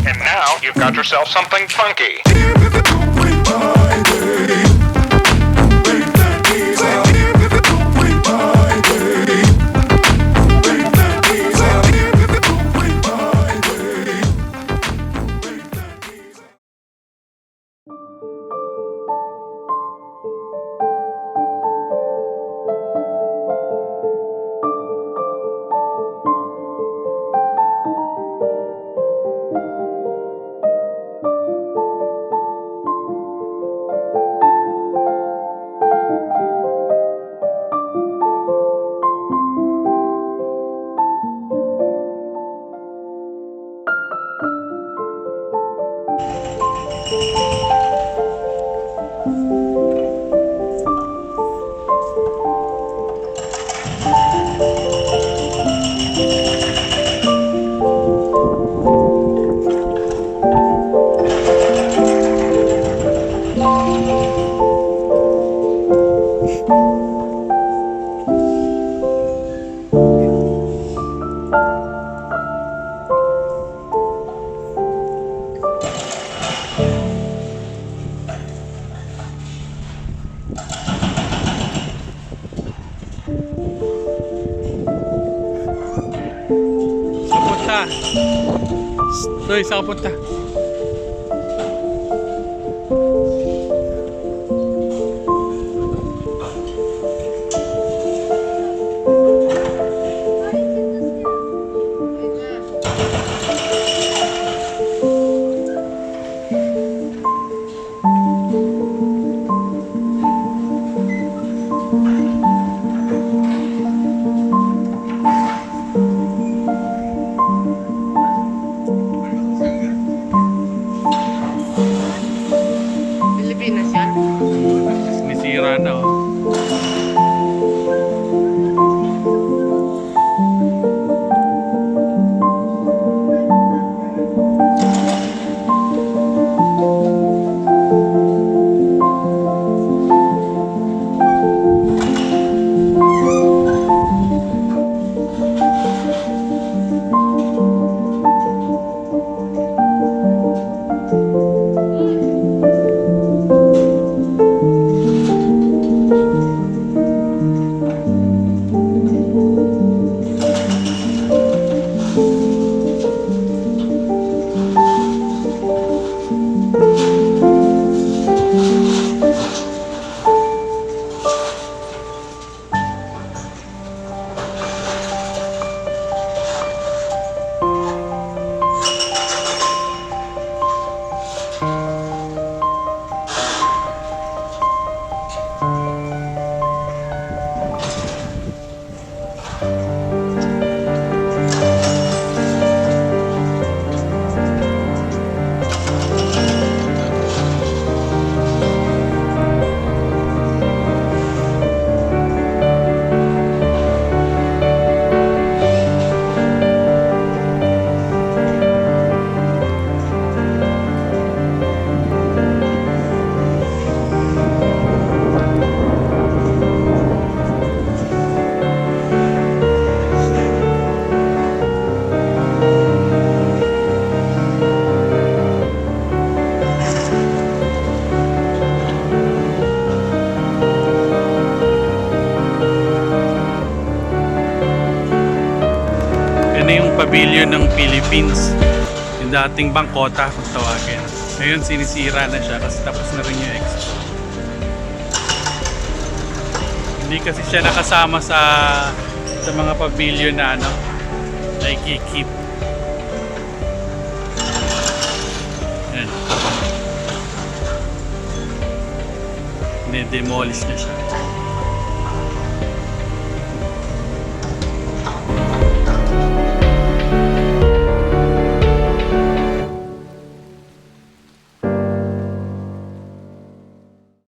And now you've got yourself something funky. Doy, saan ka punta? Philippines yan? Nisira na oh. Pavilion ng Philippines, yung dating Bangkota kung tawagin. Ngayon sinisira na siya kasi tapos na rin yung expo. Hindi kasi siya nakasama sa mga pavilion na ano, na ikikip. Yan. Demolish na siya.